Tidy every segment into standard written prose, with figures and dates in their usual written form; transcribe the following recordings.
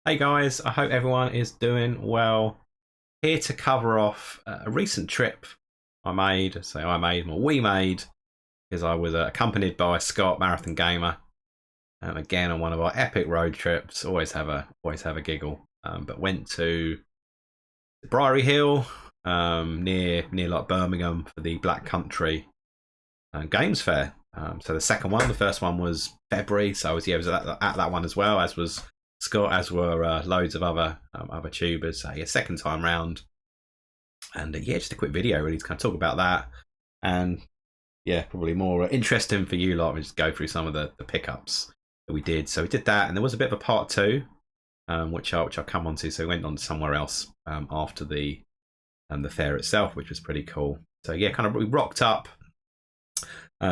Hey guys, I hope everyone is doing well. Here to cover off a recent trip I made. We made, because I was accompanied by Scott, Marathon Gamer, again on one of our epic road trips. Always have a giggle. But went to Briary Hill, near like Birmingham for the Black Country Games Fair. So the second one, the first one was February, so I was at that one as well, as was Scott, as were loads of other tubers. So yeah, second time round, and yeah, just a quick video really to kind of talk about that, and yeah, probably more interesting for you lot. We just go through some of the pickups that we did. So we did that, and there was a bit of a part two, which I'll come on to. So we went on to somewhere else after the fair itself, which was pretty cool. So yeah, kind of we rocked up.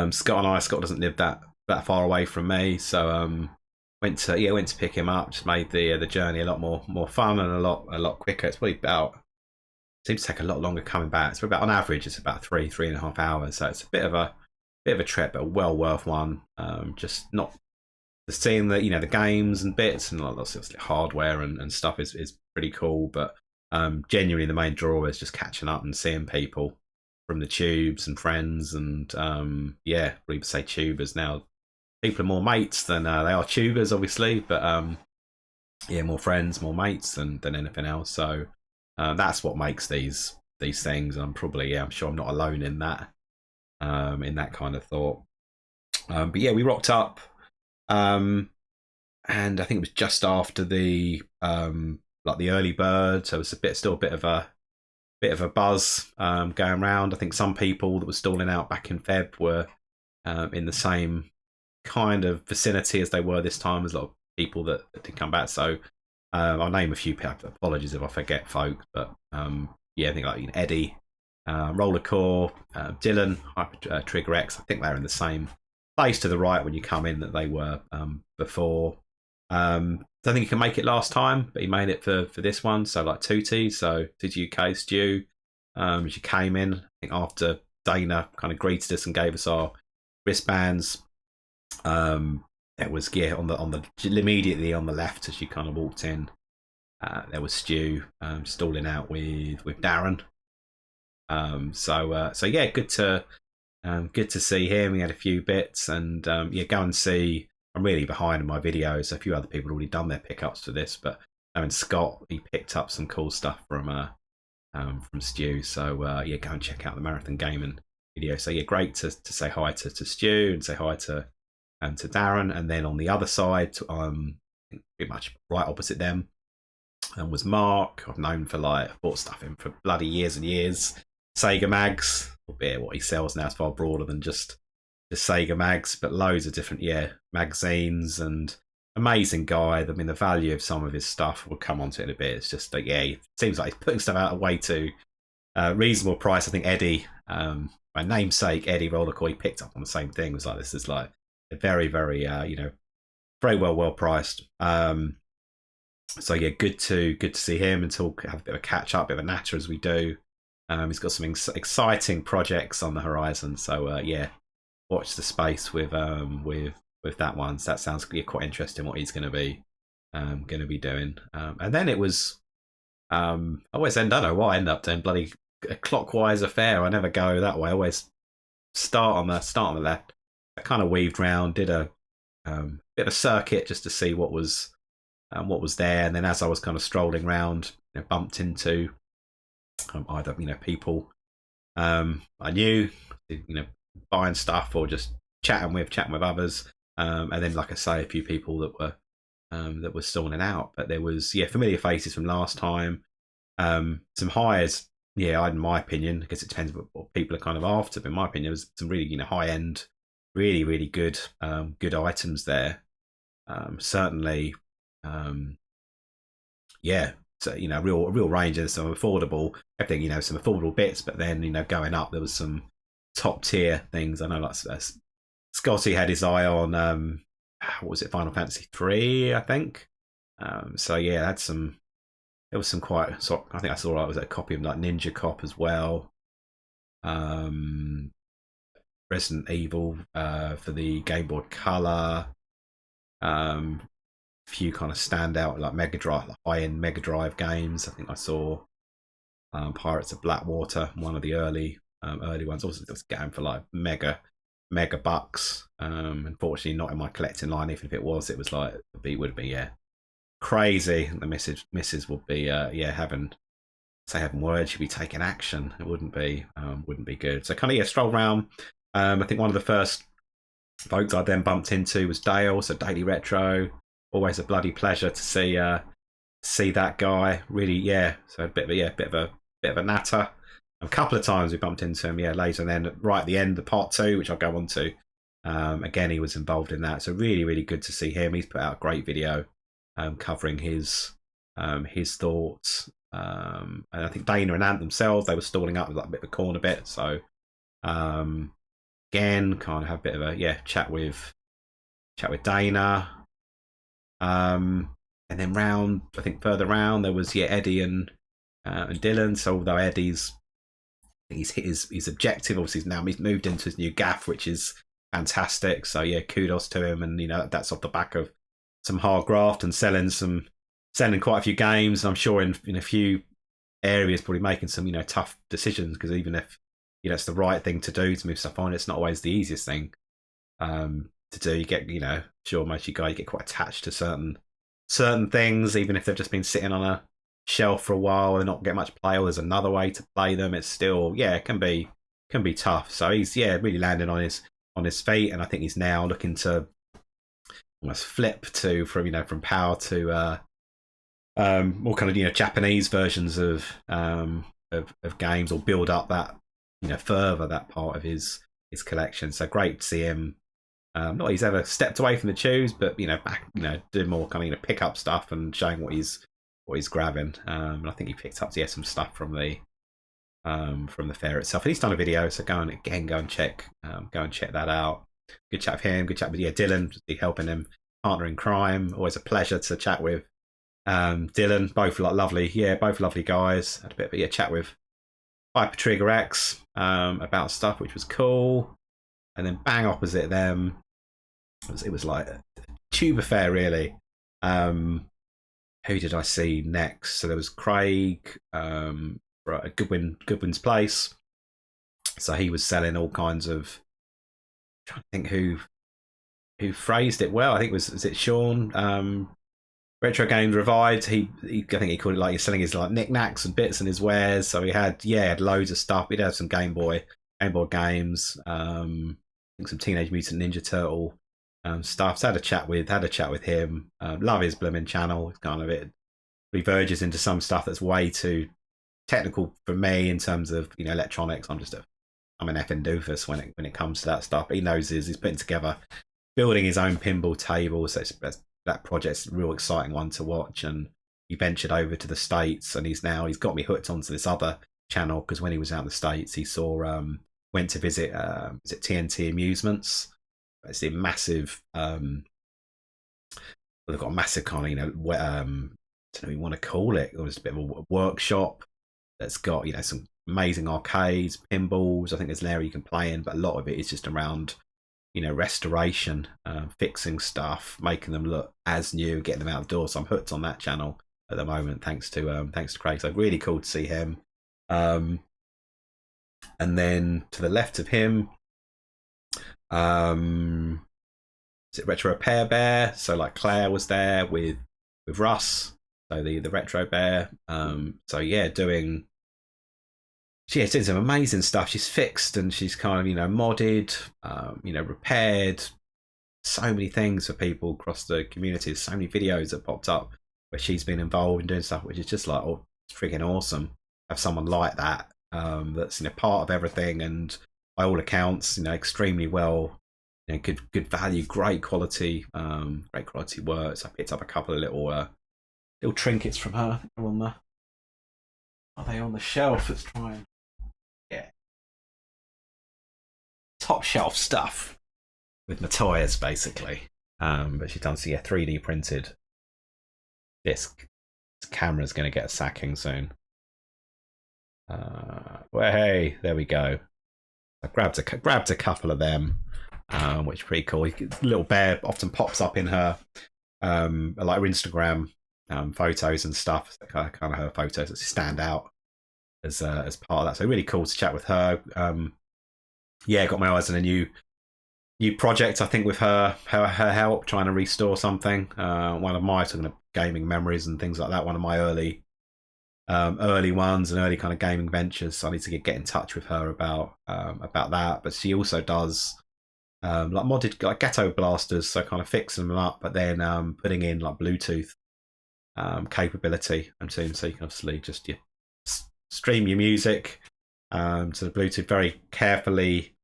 Scott doesn't live that far away from me, so went to pick him up. Just made the journey a lot more fun and a lot quicker. It's probably about seems to take a lot longer coming back. It's about on average it's about 3.5 hours. So it's a bit of a trip, but well worth one. Just not the seeing the games and bits and lots of hardware and stuff is pretty cool, but genuinely the main draw is just catching up and seeing people from the tubes and friends, and yeah, we would say tubers now. People are more mates than they are tubers, obviously, but yeah, more friends, more mates than anything else. So that's what makes these things. I'm sure I'm not alone in that kind of thought. But yeah, we rocked up, and I think it was just after the like the early bird, so it was still a bit of a buzz going around. I think some people that were stalling out back in Feb were in the same kind of vicinity as they were this time. There's a lot of people that did come back. So I'll name a few. Apologies if I forget folk, but yeah, I think like Eddie, Rollercore, Dylan, Trigger X. I think they're in the same place to the right when you come in that they were before. I think he can make it last time, but he made it for this one. So like Tootie, so Tootie UK Stu, she came in, I think after Dana kind of greeted us and gave us our wristbands. It was on the immediately on the left as you kind of walked in. There was Stu stalling out with Darren. So yeah, good to see him. We had a few bits, and yeah, go and see. I'm really behind in my videos. A few other people have already done their pickups for this, but Scott, he picked up some cool stuff from Stu. So yeah, go and check out the Marathon Gaming video. So yeah, great to say hi to Stu and say hi to Darren. And then on the other side, pretty much right opposite them, was Mark. I've known for bought stuff in for bloody years and years. Sega mags, albeit what he sells now is far broader than just the Sega mags, but loads of different magazines, and amazing guy. I mean, the value of some of his stuff, we'll come on to it in a bit. It's just like, yeah, it seems like he's putting stuff out at way too reasonable price. I think Eddie, my namesake Eddie Rollercore, he picked up on the same thing. It was like, this is like a very very well priced. So yeah, good to see him and have a bit of a catch up, bit of a natter as we do. He's got some exciting projects on the horizon. So yeah, watch the space with that one. So that sounds quite interesting what he's going to be doing. And then it was I don't know why I end up doing bloody a clockwise affair. I never go that way. I always start on the left. I kind of weaved round, did a bit of a circuit just to see what was there, and then as I was kind of strolling around, bumped into either people I knew, buying stuff or just chatting with others, and then like I say, a few people that were stalling out. But there was familiar faces from last time, some hires. Yeah, in my opinion, I guess it depends what people are kind of after. But in my opinion, there was some really high end, really good items there. Certainly, yeah. So a real range of some affordable everything. Some affordable bits, but then going up, there was some top tier things. I know like Scotty had his eye on what was it, Final Fantasy 3, I think. So yeah, there was some quite. So I think I saw it was a copy of like Ninja Cop as well. Resident Evil for the Game Boy Color. few kind of standout like Mega Drive, like high-end Mega Drive games. I think I saw Pirates of Blackwater, one of the early ones. Also, just going for like mega bucks. Unfortunately, not in my collecting line. Even if it was like it would be crazy. The missus would be having words. She'd be taking action. It wouldn't be good. So kind of stroll around. I think one of the first folks I then bumped into was Dale. So Daily Retro. Always a bloody pleasure to see that guy. Really, So a bit of a natter. A couple of times we bumped into him, later, and then right at the end, the part 2, which I'll go on to. Again, he was involved in that, so really, really good to see him. He's put out a great video covering his thoughts. And I think Dana and Ant themselves, they were stalling up with like a bit of a corner bit. So again, kind of have a bit of a chat with Dana. And then further round, there was Eddie and Dylan. So although Eddie's hit his objective, obviously he's moved into his new gaff, which is fantastic. So kudos to him, and that's off the back of some hard graft and selling quite a few games. And I'm sure in a few areas probably making some tough decisions, because even if it's the right thing to do to move stuff on, it's not always the easiest thing to do. You get sure most of you guys get quite attached to certain things, even if they've just been sitting on a shelf for a while and not get much play, or there's another way to play them. It's still it can be tough. So he's really landing on his feet, and I think he's now looking to almost flip from power to more kind of Japanese versions of games, or build up that further that part of his collection. So great to see him. Not he's ever stepped away from the tubes, but back doing more kind of pick up stuff and showing what he's grabbing. And I think he picked up some stuff from the fair itself. And he's done a video, so go and check that out. Good chat with him. Good chat with Dylan, helping him, partner in crime. Always a pleasure to chat with Dylan. Both lovely guys. Had a bit of a chat with Hyper Trigger X about stuff, which was cool. And then bang opposite them, it was like a tube affair, really. Who did I see next? So there was Craig at Goodwin's Place. So he was selling all kinds of. I'm trying to think who phrased it well. I think was it Sean? Retro Games Revived. I think he called it like he's selling his like knickknacks and bits and his wares. So he had loads of stuff. He'd have some Game Boy games. I think some Teenage Mutant Ninja Turtle stuff. So had a chat with him. Love his blooming channel. It's kind of it reverges into some stuff that's way too technical for me in terms of electronics. I'm an effing doofus when it comes to that stuff. But he knows he's putting together, building his own pinball table. So that project's a real exciting one to watch. And he ventured over to the States, and he's got me hooked onto this other channel, because when he was out in the States, he saw went to visit is it TNT Amusements. It's a massive they've got a massive kind of I don't know what you want to call it. It was a bit of a workshop that's got some amazing arcades, pinballs. I think there's an area you can play in, but a lot of it is just around restoration, fixing stuff, making them look as new, getting them outdoors. So I'm hooked on that channel at the moment, thanks to Craig. So really cool to see him. And then to the left of him, is it Retro Repair Bear? So like Claire was there with Russ, so the Retro Bear. Doing some amazing stuff. She's fixed and she's kind of modded, repaired so many things for people across the community. So many videos that popped up where she's been involved in doing stuff, which is just like, oh, it's freaking awesome. Have someone like that that's part of everything, and by all accounts, extremely well, good value, great quality work. So I picked up a couple of little trinkets from her. Are they on the shelf? Let's try and top shelf stuff with Matoya's basically. But she's done 3D printed disc. This camera's going to get a sacking soon. Hey, there we go. I grabbed a couple of them, which is pretty cool. Little bear often pops up in her like her Instagram photos and stuff. Kind of her photos that stand out as part of that. So really cool to chat with her. Yeah, got my eyes on a new project. I think with her help, trying to restore something. One of my talking of gaming memories and things like that. One of my early ones and early kind of gaming ventures. So I need to get in touch with her about that. But she also does like modded like ghetto blasters, so kind of fixing them up, but then putting in like Bluetooth capability and so you can obviously just stream your music to the Bluetooth very carefully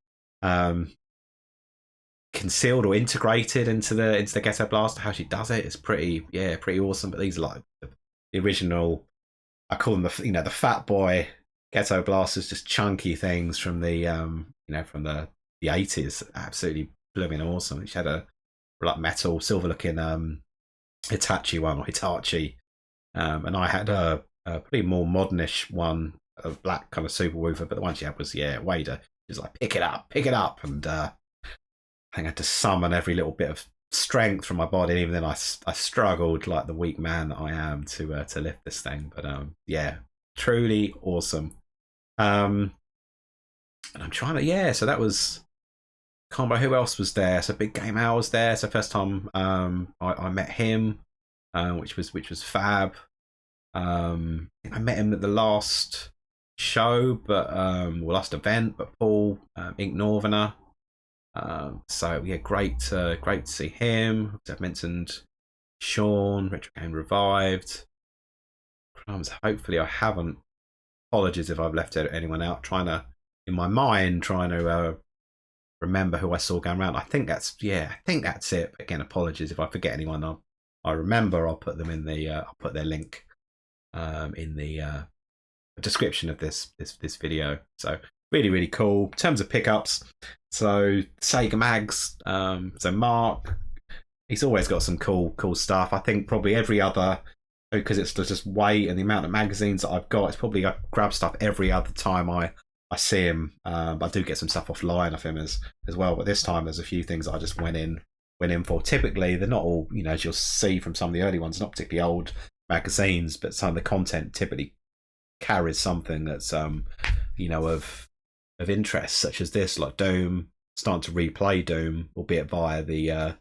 concealed or integrated into the ghetto blaster. How she does it is pretty awesome. But these are like the original, I call them the fat boy ghetto blasters, just chunky things from the from the 80s. Absolutely blooming awesome. She had a like metal silver looking Hitachi one, or Hitachi, and I had a pretty more modernish one, a black kind of super woofer, but the one she had was Wader. She was like, pick it up, and I think I had to summon every little bit of strength from my body. And even then, I struggled like the weak man that I am to lift this thing. But truly awesome. And I'm trying to so that was. Can't remember who else was there. So Big Game Al was there. So first time I met him, which was fab. I met him at the last show, but last event. But Paul, InkedNortherner. So yeah, great to see him. I've mentioned Sean, Retro Game Revived. Crumbs. Hopefully I haven't. Apologies if I've left anyone out. In my mind, trying to remember who I saw going around. I think that's it. But again, apologies if I forget anyone. I remember. I'll put them in the. I'll put their link in the description of this video. So really cool in terms of pickups. So Sega Mags. So Mark, he's always got some cool stuff. I think probably every other, because it's just weight and the amount of magazines that I've got. It's probably I grab stuff every other time I see him. I do get some stuff offline of him as well, but this time there's a few things that I just went in for. Typically they're not all, as you'll see from some of the early ones, not particularly old magazines, but some of the content typically carries something that's of interest, such as this, like Doom. Starting to replay Doom, albeit via the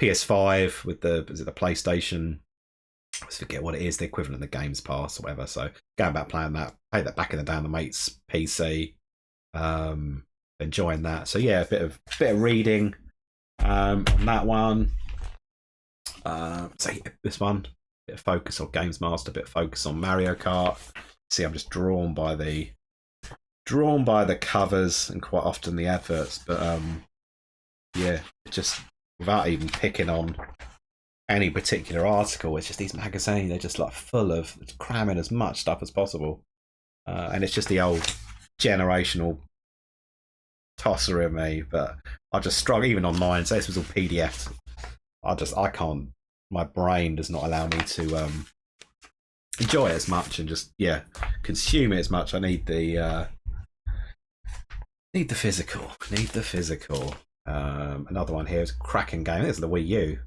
PS5 with the PlayStation. I always forget what it is, the equivalent of the Games Pass or whatever. So going back playing that, play that back in the day on the mate's PC, enjoying that. So yeah, a bit of reading on that one. So yeah, this one, bit of focus on Games Master, bit of focus on Mario Kart. See, I'm just drawn by the covers and quite often the adverts, but just without even picking on any particular article, it's just these magazines, they're just like full of cramming as much stuff as possible, and it's just the old generational tosser in me. But I just struggle even online. So this was all PDF. I can't, my brain does not allow me to enjoy it as much and just consume it as much. I need the physical. Another one here is a cracking game. This is the Wii U.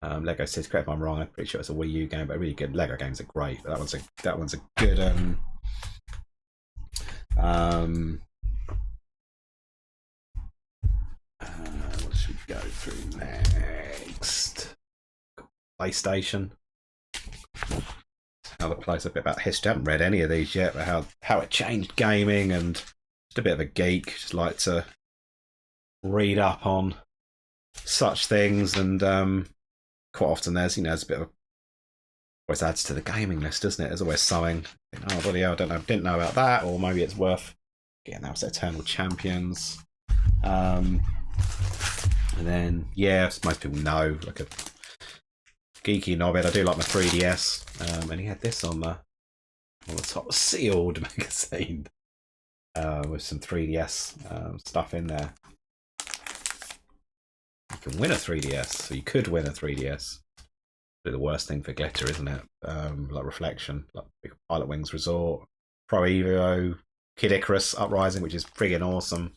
Lego City, correct if I'm wrong. I'm pretty sure it's a Wii U game, but really good. Lego games are great. But that one's a good. What should we go through next? PlayStation. Another place, a bit about history. I haven't read any of these yet, but how it changed gaming, and just a bit of a geek. Just like to read up on such things, and quite often there's a bit of, always adds to the gaming list, doesn't it? There's always something. Oh bloody hell, didn't know about that, or maybe it's worth getting that. Eternal Champions. And then as most people know, like a geeky knobhead, I do like my 3DS. And he had this on the top, sealed magazine with some 3DS stuff in there. You can win a 3DS, so you could win a 3DS. But the worst thing for glitter, isn't it? Like Reflection, like Pilot Wings Resort, Pro Evo, Kid Icarus Uprising, which is friggin' awesome.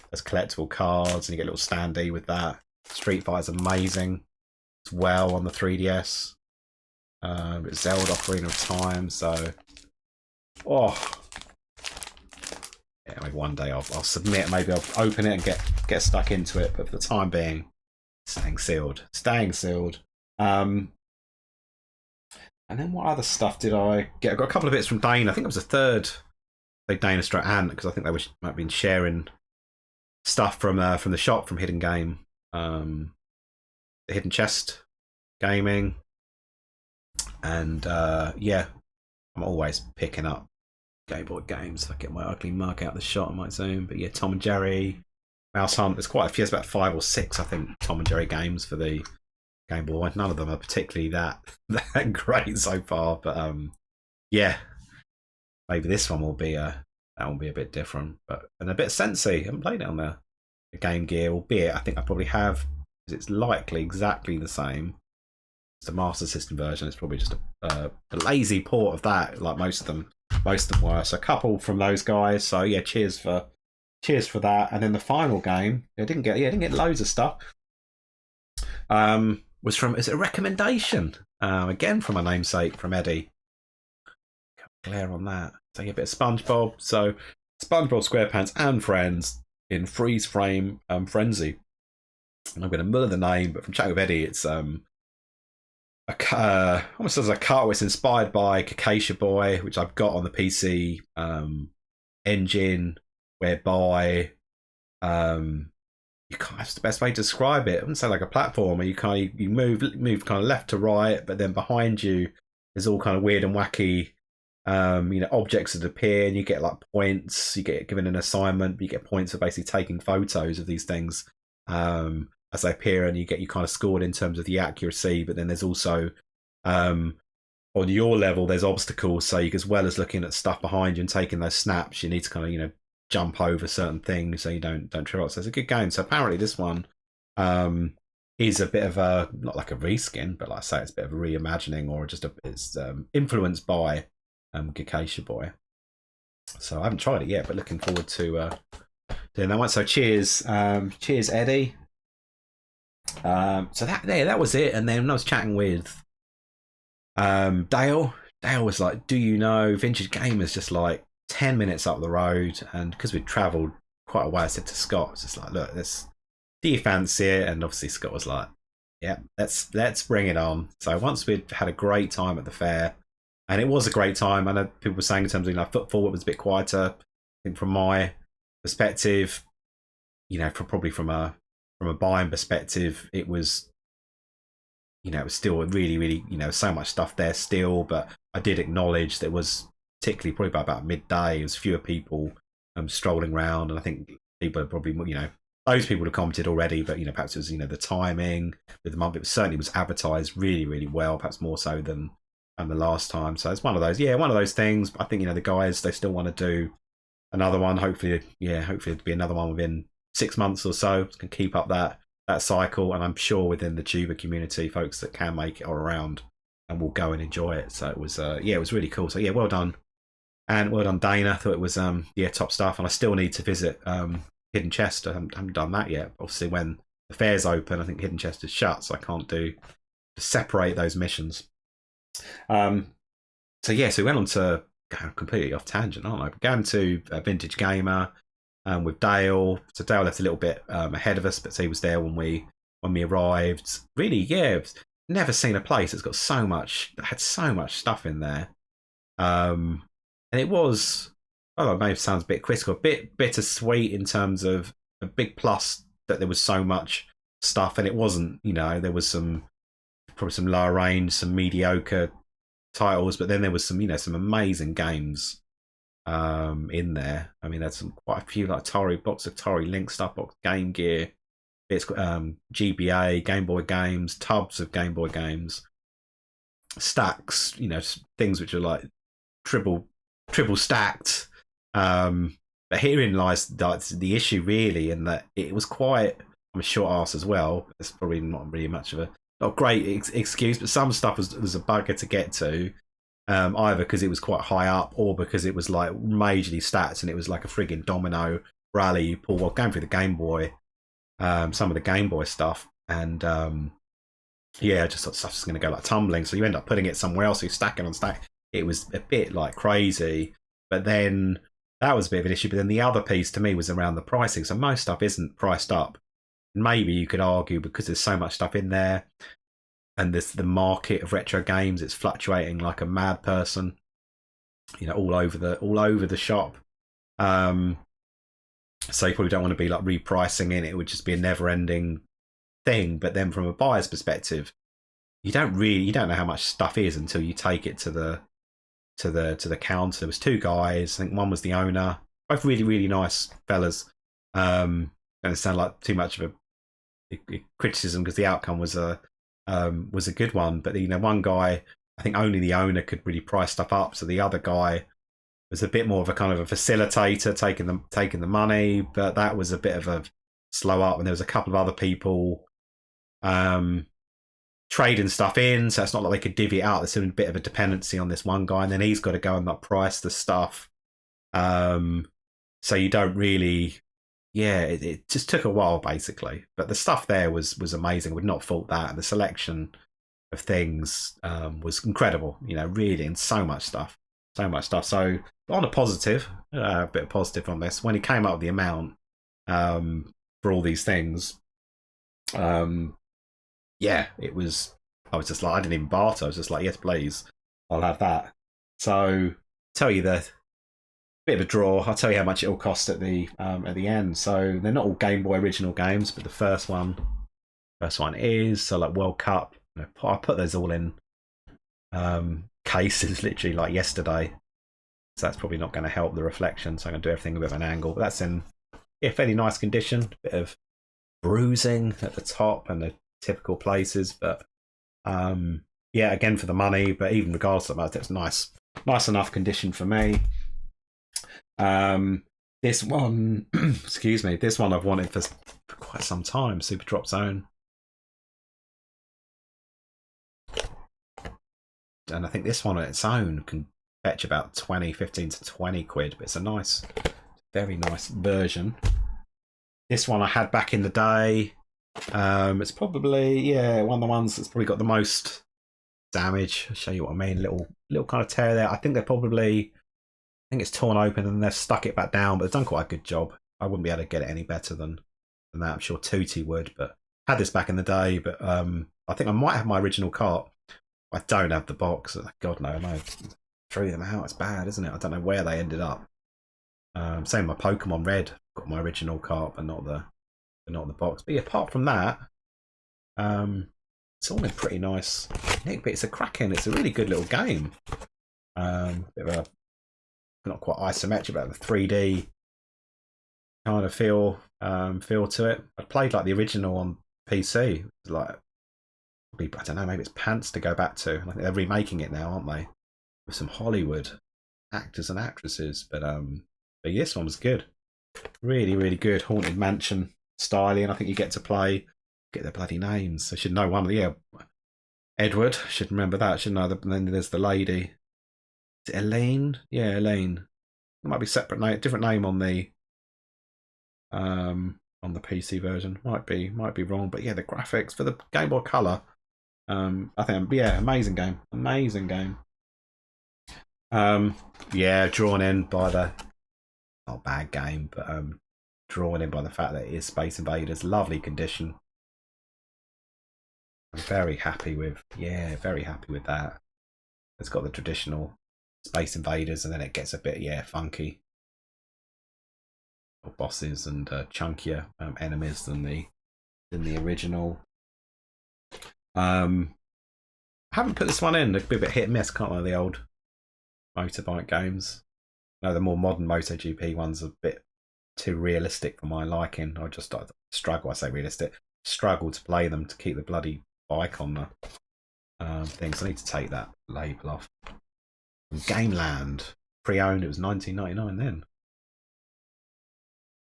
There's collectible cards, and you get a little standee with that. Street Fighter's amazing. as well on the 3DS. It's Zelda Ocarina of Time, so yeah, maybe one day I'll submit. Maybe I'll open it and get stuck into it. But for the time being, staying sealed. And then what other stuff did I get? I got a couple of bits from Dane. I think it was a third. Dana Strat Ant, because I think they might have been sharing stuff from the shop from Hidden Game, the Hidden Chest Gaming, and yeah, I'm always picking up Game Boy games. If I get my ugly mug out of the shot, I might zoom. But yeah, Tom and Jerry, Mouse Hunt. There's quite a few. There's about 5 or 6, I think, Tom and Jerry games for the Game Boy. None of them are particularly that great so far, but yeah, maybe this one will be a bit different, and a bit sensey. I haven't played it on the Game Gear, albeit I think I probably have, because it's likely exactly the same as the Master System version. It's probably just a lazy port of that, like most of them were. So a couple from those guys. So yeah, cheers for that. And then the final game, I didn't get loads of stuff. Was from, is it a recommendation? Again from my namesake, from Eddie. Glare on that. Take a bit of SpongeBob. So SpongeBob SquarePants and Friends in freeze frame frenzy. And I'm going to muller the name, but from chatting with Eddie, it's almost as a cut. It's inspired by Kakaisha Boy, which I've got on the PC engine, whereby you can't, that's the best way to describe it. I wouldn't say like a platformer. You move kind of left to right, but then behind you there's all kind of weird and wacky objects that appear, and you get like points. You get given an assignment, but you get points for basically taking photos of these things as they appear, and you kind of scored in terms of the accuracy. But then there's also on your level there's obstacles, so as well as looking at stuff behind you and taking those snaps, you need to kind of jump over certain things so you don't trip up. So it's a good game. So apparently this one is a bit of a, not like a reskin, but like I say, it's a bit of a reimagining, or just it's influenced by Kakaisha Boy. So I haven't tried it yet, but looking forward to doing that one. So cheers Eddie. So that was it. And then when I was chatting with Dale was like, do you know Vintage Gamer's just like 10 minutes up the road? And because we'd travelled quite a way, I said to Scott, I was just like, look, do you fancy it? And obviously Scott was like, yeah, let's bring it on. So once we'd had a great time at the fair, and it was a great time. I know people were saying in terms of footfall, it was a bit quieter. I think from my perspective, from a buying perspective, it was, it was still really, really, so much stuff there still. But I did acknowledge that it was particularly probably by about midday, there was fewer people strolling around, and I think people are probably, those people have commented already, but perhaps it was the timing with the month. It certainly was advertised really, really well, perhaps more so than the last time. So it's one of those things. I think the guys, they still want to do another one. Hopefully it'll be another one within 6 months or so. Can keep up that cycle, and I'm sure within the tuber community, folks that can make it are around and will go and enjoy it. So it was it was really cool. So yeah, well done, and well done Dana. I thought it was top stuff, and I still need to visit Hidden Chest. I haven't done that yet. Obviously when the fair's open, I think Hidden Chest is shut, so I can't separate those missions. So we went on to go completely off tangent, aren't I? Going to Vintage Gamer with Dale. So Dale left a little bit ahead of us, but he was there when we arrived. Really, yeah, never seen a place that's got had so much stuff in there. And it was, it may sound a bit critical, a bit bittersweet in terms of a big plus that there was so much stuff, and it wasn't, there was probably some lower range, some mediocre titles, but then there was some, some amazing games in there. I mean, there's quite a few, like Atari Lynx stuff, box Game Gear, it's GBA, Game Boy games, tubs of Game Boy games, stacks, things which are like triple stacked. But herein lies the issue, really, in that it was quite, I'm a short ass as well. It's probably not really much of a not great excuse, but some stuff was a bugger to get to, either because it was quite high up, or because it was like majorly stats, and it was like a frigging domino rally. You pull, going through the Game Boy, some of the Game Boy stuff, and yeah, just thought stuff's going to go like tumbling. So you end up putting it somewhere else. So you're stacking on stack. It was a bit like crazy. But then that was a bit of an issue. But then the other piece to me was around the pricing. So most stuff isn't priced up. Maybe you could argue because there's so much stuff in there, and this the market of retro games, it's fluctuating like a mad person. You know, all over the shop. So you probably don't want to be like repricing in. It would just be a never-ending thing. But then from a buyer's perspective, you don't know how much stuff is until you take it to the counter. There was two guys. I think one was the owner. Both really, really nice fellas. Don't sound like too much of a criticism because the outcome was a good one. But you know, one guy, I think only the owner could really price stuff up. So the other guy was a bit more of a kind of a facilitator, taking the money. But that was a bit of a slow up. And there was a couple of other people trading stuff in, so it's not like they could divvy it out. There's a bit of a dependency on this one guy, and then he's got to go and like price the stuff. So you don't really, yeah, it just took a while basically. But the stuff there was amazing. Would not fault that. The selection of things was incredible. You know, really, and so much stuff. So on a positive, a bit of positive on this. When he came up with the amount for all these things, yeah, it was. I was just like, I didn't even barter. I was just like, yes, please, I'll have that. So, tell you the bit of a draw. I'll tell you how much it will cost at the end. So they're not all Game Boy original games, but the first one is so like World Cup. I put those all in cases literally like yesterday. So that's probably not going to help the reflection. So I'm going to do everything a bit of an angle. But that's in fairly nice condition. A bit of bruising at the top and the typical places, but yeah, again for the money. But even regardless of that, it's nice enough condition for me. This one, excuse me, this one I've wanted for quite some time. Super Drop Zone, and I think this one on its own can fetch about 15 to 20 quid. But it's a nice, very nice version. This one I had back in the day. It's probably one of the ones that's probably got the most damage. I'll show you what I mean. Little kind of tear there. I think it's torn open and they've stuck it back down, but they've done quite a good job. I wouldn't be able to get it any better than that. I'm sure Tootie would, but had this back in the day. But I think I might have my original cart. I don't have the box. God no, I threw them out. It's bad, isn't it? I don't know where they ended up. Same with my Pokemon Red. Got my original cart, but not the box. But yeah, apart from that, it's all in pretty nice nick. But it's a cracking. It's a really good little game. Bit of a not quite isometric, but the 3D kind of feel to it. I played like the original on PC. It was like, I don't know, maybe it's pants to go back to. I think they're remaking it now, aren't they? With some Hollywood actors and actresses. But this one was good. Really, really good. Haunted Mansion styling. I think you get to get their bloody names. I should know one of the Edward. Should remember that. Should know. And then there's the lady. Is it Elaine? Yeah, Elaine. It might be separate name, different name on the PC version. Might be wrong, but yeah, the graphics for the Game Boy Color. I think amazing game. Drawn in by the not a bad game, but drawn in by the fact that it is Space Invaders. Lovely condition. I'm very happy with that. It's got the traditional Space Invaders, and then it gets a bit funky bosses and chunkier enemies than the original. I haven't put this one in. It'd be a bit hit and miss, can't I? The old motorbike games. No, the more modern MotoGP ones are a bit too realistic for my liking. I just struggle. I say realistic. Struggle to play them to keep the bloody bike on the thing. So I need to take that label off. Gameland pre-owned. It was 19.99 then.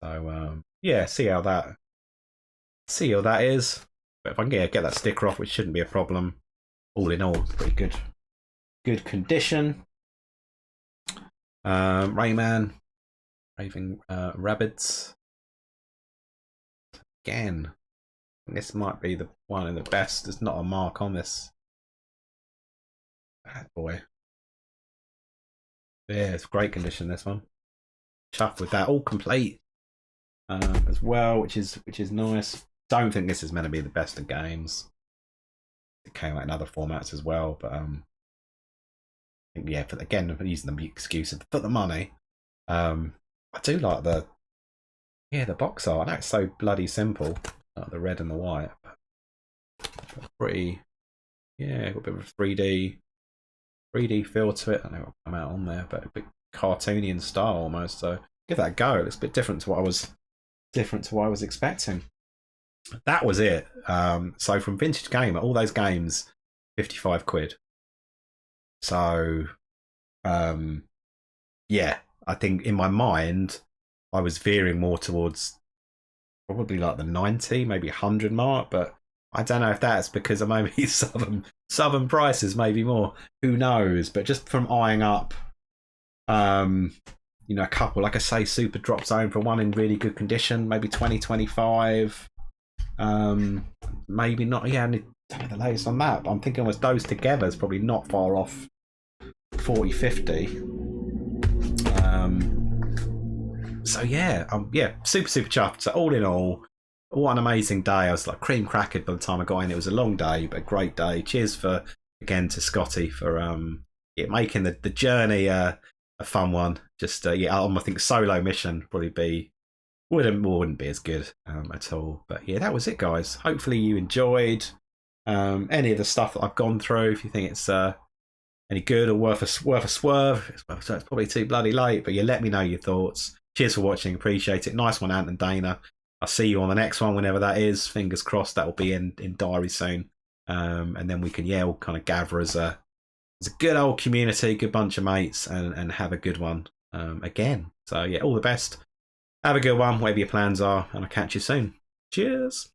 So see how that is. But if I can get that sticker off, which shouldn't be a problem. All in all, pretty good condition. Rayman, Raving Rabbits. Again, This might be the one in the best. There's not a mark on this bad boy. Yeah, it's great condition, this one. Chuffed with that, all complete as well, which is nice. Don't think this is meant to be the best of games. It came out in other formats as well, but I think, yeah, again, using the excuse for the money. I do like the box art. I know it's so bloody simple, like the red and the white. Pretty, yeah, got a bit of a 3D feel to it. I know it'll come out on there, but a bit cartoony in style almost. So give that a go. It looks a bit different to what I was expecting. That was it. So from Vintage Gamer, all those games, 55 quid. So, yeah, I think in my mind, I was veering more towards probably like the 90, maybe 100 mark, but I don't know if that's because of maybe southern prices, maybe more. Who knows? But just from eyeing up, a couple, like I say, Super Drop Zone for one in really good condition, maybe 20, 25. Maybe not. Yeah, I don't know the latest on that. But I'm thinking almost those together is probably not far off 40, 50. So yeah, super chuffed. So all in all, what an amazing day. I was like cream crackered by the time I got in. It was a long day, but a great day. Cheers again to Scotty for making the journey a fun one. Just I think solo mission probably wouldn't be as good at all. But yeah, that was it, guys. Hopefully you enjoyed any of the stuff that I've gone through. If you think it's any good or worth a swerve, it's probably too bloody late. But let me know your thoughts. Cheers for watching. Appreciate it. Nice one, Ant and Dana. I'll see you on the next one, whenever that is. Fingers crossed that will be in diary soon. And then we can all kind of gather as a good old community, good bunch of mates, and have a good one again. So all the best. Have a good one, whatever your plans are, and I'll catch you soon. Cheers.